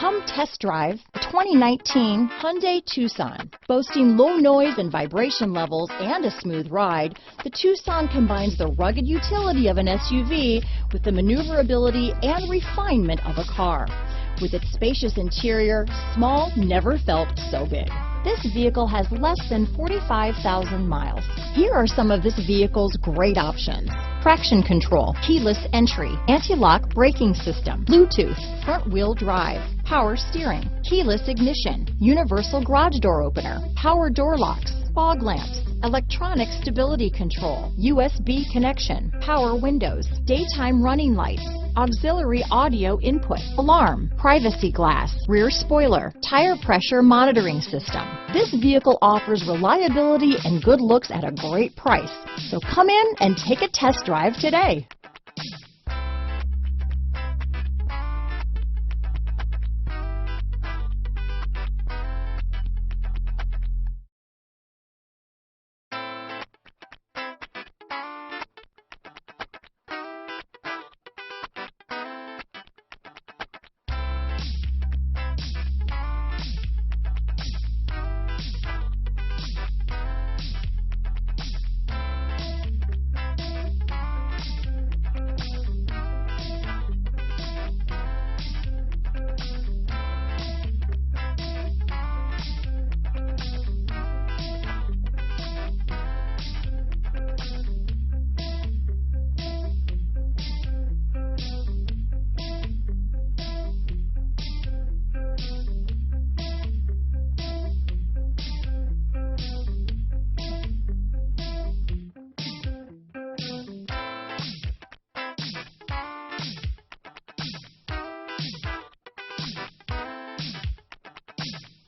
Come test drive the 2019 Hyundai Tucson. Boasting low noise and vibration levels and a smooth ride, the Tucson combines the rugged utility of an SUV with the maneuverability and refinement of a car. With its spacious interior, small never felt so big. This vehicle has less than 45,000 miles. Here are some of this vehicle's great options: traction control, keyless entry, anti-lock braking system, Bluetooth, front wheel drive, power steering, keyless ignition, universal garage door opener, power door locks, fog lamps, electronic stability control, USB connection, power windows, daytime running lights, auxiliary audio input, alarm, privacy glass, rear spoiler, tire pressure monitoring system. This vehicle offers reliability and good looks at a great price. So come in and take a test drive today.